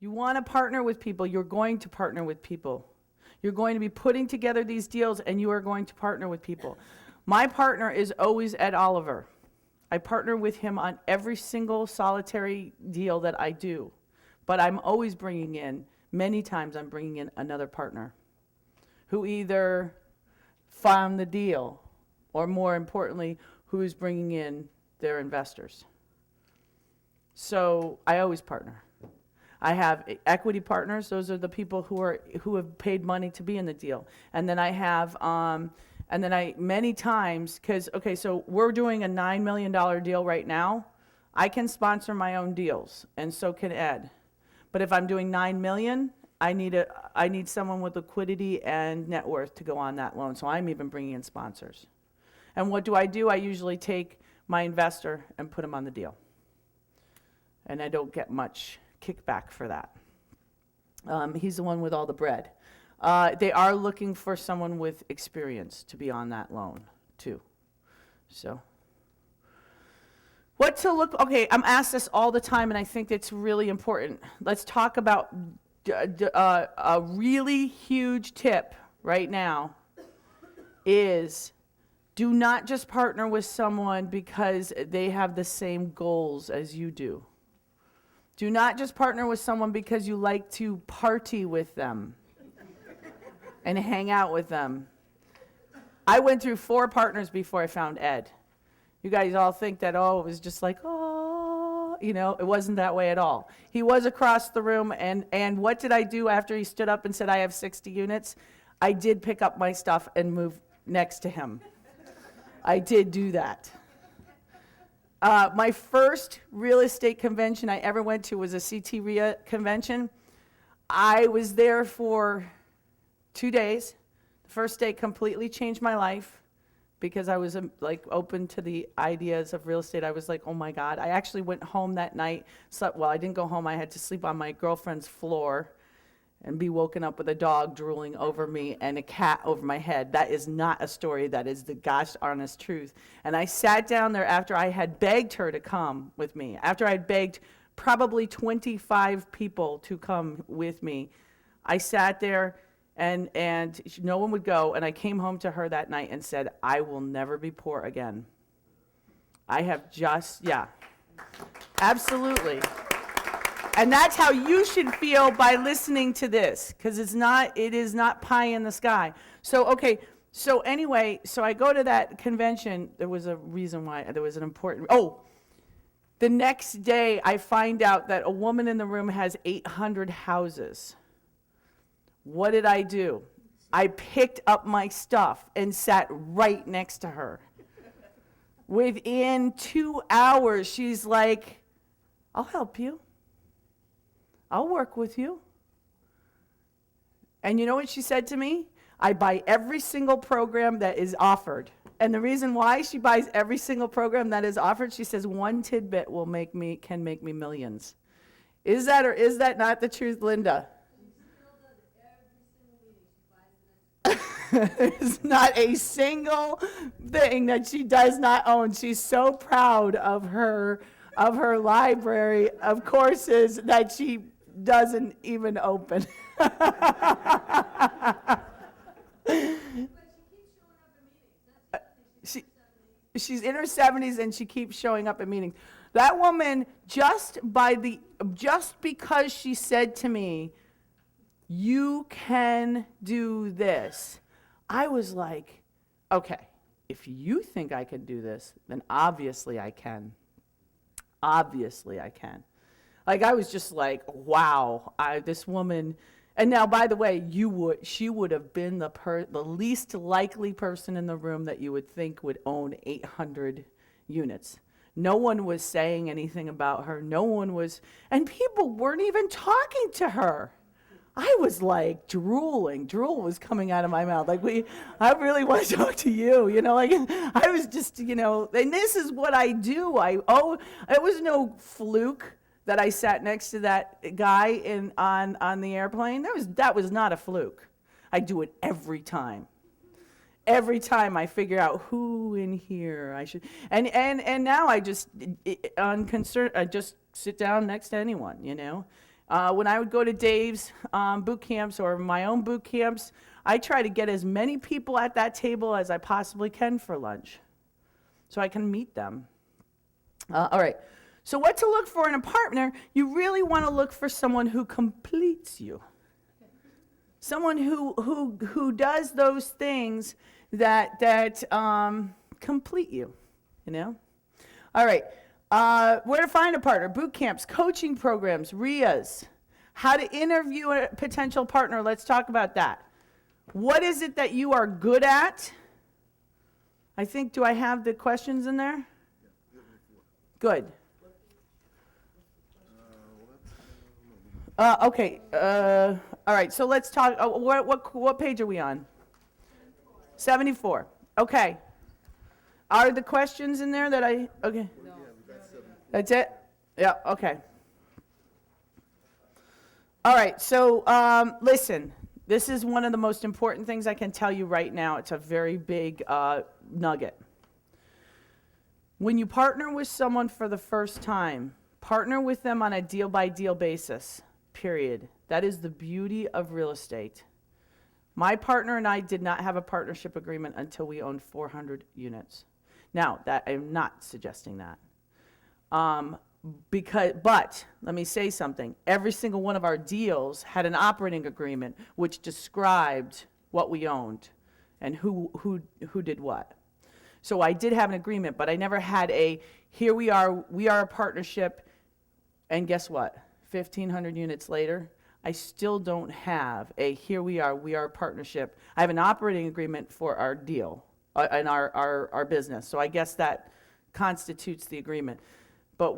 You want to partner with people, you're going to partner with people. You're going to be putting together these deals, and you are going to partner with people. My partner is always Ed Oliver. I partner with him on every single solitary deal that I do. But I'm always bringing in, many times I'm bringing in another partner who either found the deal, or more importantly, who is bringing in their investors. So I always partner. I have equity partners. Those are the people who have paid money to be in the deal. And then I have, many times, so we're doing a $9 million deal right now. I can sponsor my own deals, and so can Ed. But if I'm doing $9 million, I need someone with liquidity and net worth to go on that loan. So I'm even bringing in sponsors. And what do? I usually take my investor and put him on the deal. And I don't get much kickback for that. He's the one with all the bread. They are looking for someone with experience to be on that loan too. So what to look, okay, I'm asked this all the time, and I think it's really important. Let's talk about a really huge tip right now is do not just partner with someone because they have the same goals as you do. Do not just partner with someone because you like to party with them and hang out with them. I went through 4 partners before I found Ed. You guys all think that, it was just like, it wasn't that way at all. He was across the room, and what did I do after he stood up and said, I have 60 units? I did pick up my stuff and move next to him. I did do that. My first real estate convention I ever went to was a CT REIA convention. I was there for 2 days. The first day completely changed my life because I was open to the ideas of real estate. I was like, oh my God. I actually went home that night. I didn't go home. I had to sleep on my girlfriend's floor and be woken up with a dog drooling over me and a cat over my head. That is not a story. That is the gosh honest truth. And I sat down there after I had begged her to come with me, after I'd begged probably 25 people to come with me. I sat there and no one would go, and I came home to her that night and said, I will never be poor again. I have absolutely. And that's how you should feel by listening to this, because it is not pie in the sky. So anyway, I go to that convention. There was a reason why. There was an important, the next day I find out that a woman in the room has 800 houses. What did I do? I picked up my stuff and sat right next to her. Within 2 hours, she's like, I'll help you. I'll work with you. And you know what she said to me? I buy every single program that is offered. And the reason why she buys every single program that is offered, she says, one tidbit can make me millions. Is that or is that not the truth, Linda? There's not a single thing that she does not own. She's so proud of her library of courses that she doesn't even open. She's in her 70s and she keeps showing up at meetings. That woman, just because she said to me, you can do this, I was like, okay, if you think I can do this, then obviously I can. Obviously I can. I was just like, wow, this woman. And now, by the way, she would have been the least likely person in the room that you would think would own 800 units. No one was saying anything about her. No one was, and people weren't even talking to her. I was like drooling. Drool was coming out of my mouth. I really want to talk to you. I was just, and this is what I do. It was no fluke that I sat next to that guy on the airplane. That was not a fluke. I do it every time. Every time I figure out who in here I should, and now I just, unconcerned, I just sit down next to anyone, When I would go to Dave's boot camps or my own boot camps, I try to get as many people at that table as I possibly can for lunch so I can meet them. All right. So what to look for in a partner? You really want to look for someone who completes you. Someone who does those things that complete you, you know? All right. Where to find a partner? Boot camps, coaching programs, RIAs. How to interview a potential partner. Let's talk about that. What is it that you are good at? I think, do I have the questions in there? Good. Okay. All right. So let's talk. What page are we on? 74. Okay. Are the questions in there that I? Okay. No. That's it. Yeah. Okay. All right. So listen. This is one of the most important things I can tell you right now. It's a very big nugget. When you partner with someone for the first time, partner with them on a deal-by-deal basis, period. That is the beauty of real estate. My partner and I did not have a partnership agreement until we owned 400 units. Now, I'm not suggesting that. But let me say something. Every single one of our deals had an operating agreement which described what we owned and who did what. So I did have an agreement, but I never had here we are a partnership, and guess what? 1,500 units later, I still don't have here we are a partnership. I have an operating agreement for our deal and our business. So I guess that constitutes the agreement. But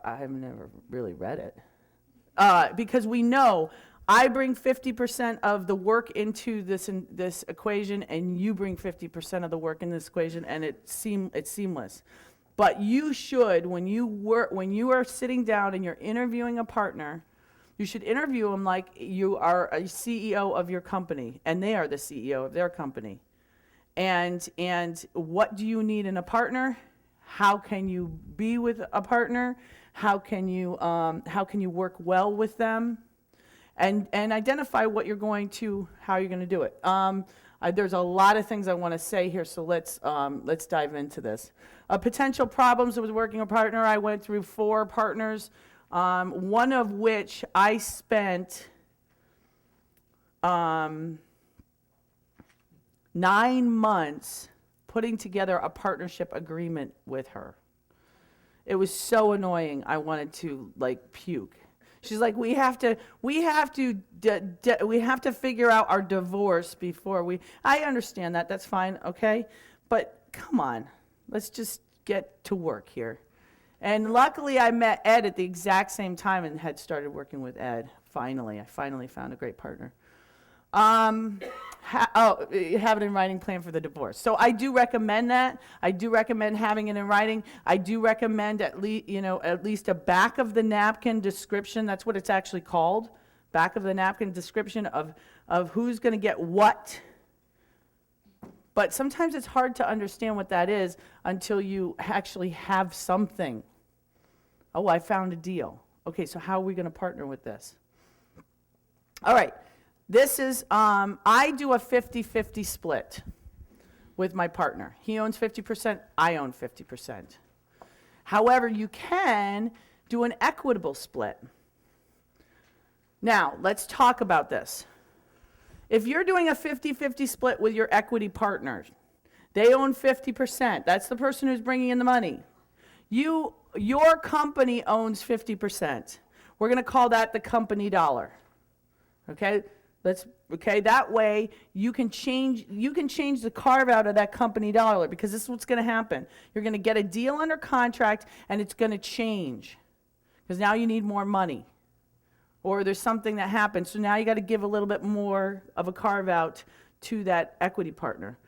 I've never really read it. Because we know I bring 50% of the work into this equation, and you bring 50% of the work in this equation, and it's seamless. But you should, when you are sitting down and you're interviewing a partner, you should interview them like you are a CEO of your company, and they are the CEO of their company. And what do you need in a partner? How can you be with a partner? How can you work well with them? And identify how you're going to do it. There's a lot of things I want to say here, so let's dive into this. Potential problems with working a partner. I went through 4 partners, one of which I spent 9 months putting together a partnership agreement with her. It was so annoying. I wanted to puke. She's like, we have to figure out our divorce before we. I understand that. That's fine. Okay, but come on, let's just get to work here. And luckily, I met Ed at the exact same time and had started working with Ed. I finally found a great partner. Have it in writing plan for the divorce. So I do recommend that. I do recommend having it in writing. I do recommend at least a back of the napkin description. That's what it's actually called. Back of the napkin description of who's going to get what. But sometimes it's hard to understand what that is until you actually have something. Oh, I found a deal. Okay, so how are we going to partner with this? All right. This is, I do a 50-50 split with my partner. He owns 50%, I own 50%. However, you can do an equitable split. Now, let's talk about this. If you're doing a 50-50 split with your equity partners, they own 50%. That's the person who's bringing in the money. Your company owns 50%. We're going to call that the company dollar. Okay? That way you can change the carve out of that company dollar, because this is what's going to happen. You're going to get a deal under contract and it's going to change because now you need more money, or there's something that happens. So now you got to give a little bit more of a carve out to that equity partner.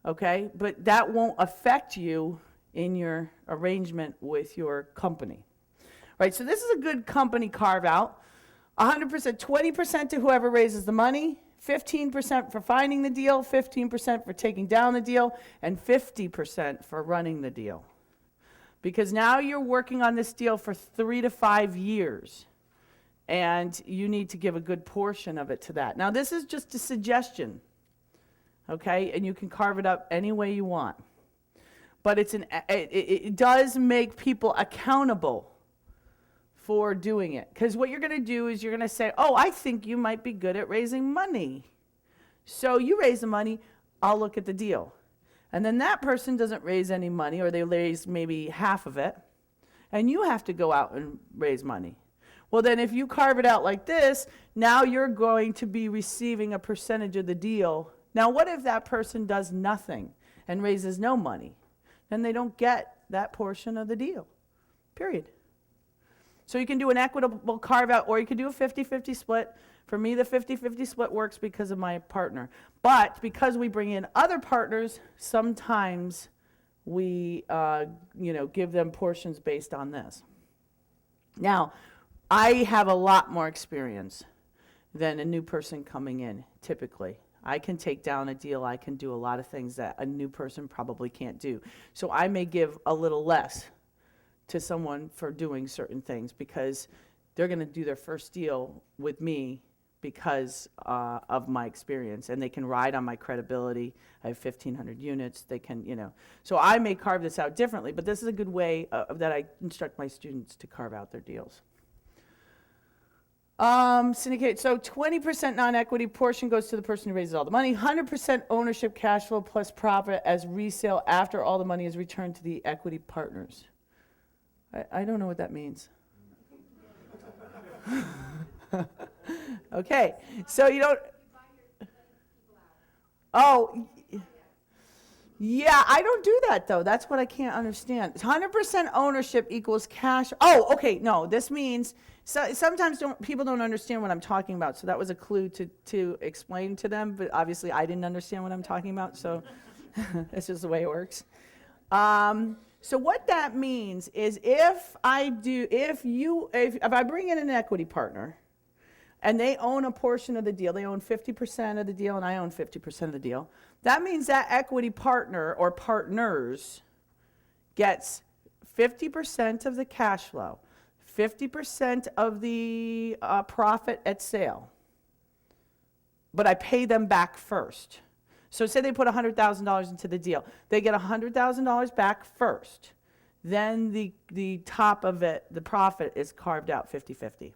Okay? But that won't affect you in your arrangement with your company. Right? So this is a good company carve out. 100%, 20% to whoever raises the money, 15% for finding the deal, 15% for taking down the deal, and 50% for running the deal. Because now you're working on this deal for 3 to 5 years. And you need to give a good portion of it to that. Now, this is just a suggestion, okay? And you can carve it up any way you want. But it does make people accountable for doing it. Because what you're going to do is you're going to say, oh, I think you might be good at raising money. So you raise the money, I'll look at the deal. And then that person doesn't raise any money, or they raise maybe half of it, and you have to go out and raise money. Well, then if you carve it out like this, now you're going to be receiving a percentage of the deal. Now, what if that person does nothing and raises no money? Then they don't get that portion of the deal, period. So you can do an equitable carve out, or you can do a 50-50 split. For me, the 50-50 split works because of my partner. But because we bring in other partners, sometimes we give them portions based on this. Now, I have a lot more experience than a new person coming in, typically. I can take down a deal. I can do a lot of things that a new person probably can't do. So I may give a little less to someone for doing certain things because they're going to do their first deal with me because of my experience, and they can ride on my credibility. I have 1,500 units. They can, So I may carve this out differently, but this is a good way that I instruct my students to carve out their deals. Syndicate. So 20% non-equity portion goes to the person who raises all the money. 100% ownership cash flow plus profit as resale after all the money is returned to the equity partners. I don't know what that means. Okay, so you don't. Oh, yeah, I don't do that though. That's what I can't understand. 100% ownership equals cash. Oh, okay, no, this means sometimes people don't understand what I'm talking about. So that was a clue to explain to them. But obviously, I didn't understand what I'm talking about. So that's just the way it works. So what that means is if I bring in an equity partner, and they own a portion of the deal, they own 50% of the deal, and I own 50% of the deal, that means that equity partner or partners gets 50% of the cash flow, 50% of the profit at sale, but I pay them back first. So say they put $100,000 into the deal. They get $100,000 back first. Then the top of it, the profit, is carved out 50-50.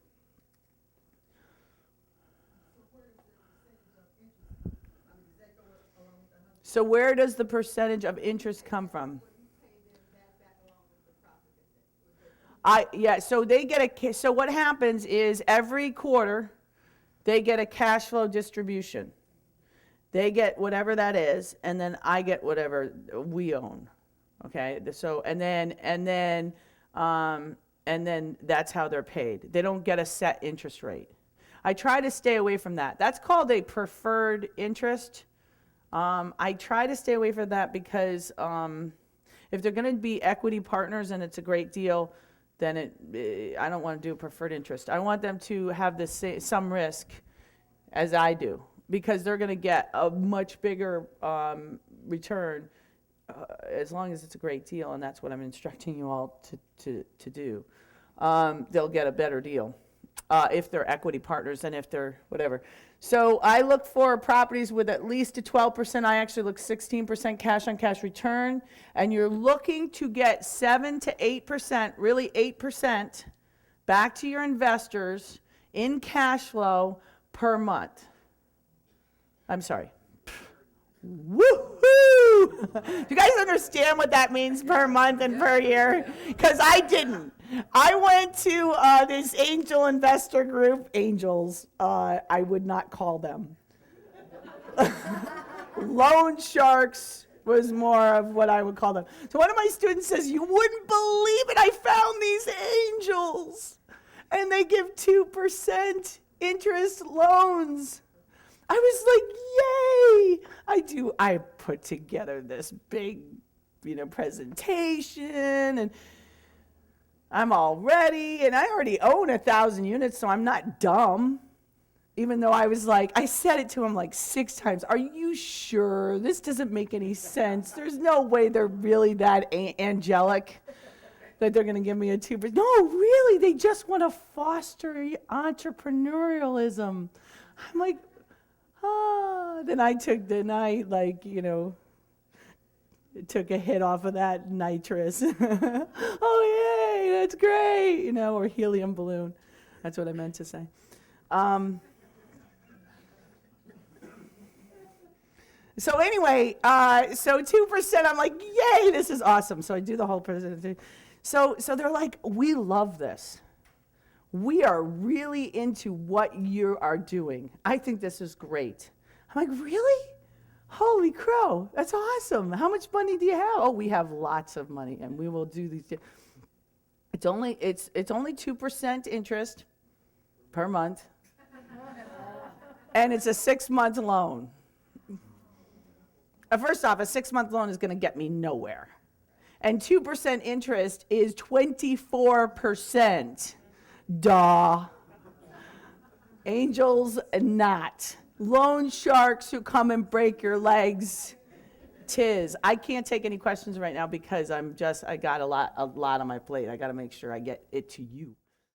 So where does the percentage of interest come from? So they get so what happens is every quarter they get a cash flow distribution. They get whatever that is, and then I get whatever we own. Okay? So and then that's how they're paid. They don't get a set interest rate. I try to stay away from that. That's called a preferred interest. I try to stay away from that because if they're going to be equity partners and it's a great deal, then I don't want to do a preferred interest. I want them to have some risk as I do because they're going to get a much bigger return as long as it's a great deal, and that's what I'm instructing you all to do. They'll get a better deal if they're equity partners and if they're whatever. So I look for properties with at least a 12%. I actually look 16% cash on cash return. And you're looking to get 7 to 8%, really 8%, back to your investors in cash flow per month. I'm sorry. Woohoo! Do you guys understand what that means per month and per year? Because I didn't. I went to this angel investor group. Angels, I would not call them. Loan sharks was more of what I would call them. So one of my students says, you wouldn't believe it, I found these angels. And they give 2% interest loans. I was like, yay! I put together this big, presentation, and I'm all ready, and I already own 1,000 units, so I'm not dumb. Even though I was like, I said it to him like 6 times. Are you sure? This doesn't make any sense. There's no way they're really that angelic. that they're going to give me a 2%. No, really, they just want to foster entrepreneurialism. I'm like, then I took took a hit off of that nitrous. Oh, yay, that's great, or helium balloon. That's what I meant to say. So anyway, so 2%, I'm like, yay, this is awesome. So I do the whole presentation. So they're like, we love this. We are really into what you are doing. I think this is great. I'm like, really? Holy crow, that's awesome. How much money do you have? Oh, we have lots of money, and we will do these. It's only 2% interest per month, and it's a 6-month loan. First off, a 6-month loan is going to get me nowhere. And 2% interest is 24%. Duh. Angels, not. Loan sharks who come and break your legs. Tis. I can't take any questions right now because I got a lot on my plate. I got to make sure I get it to you.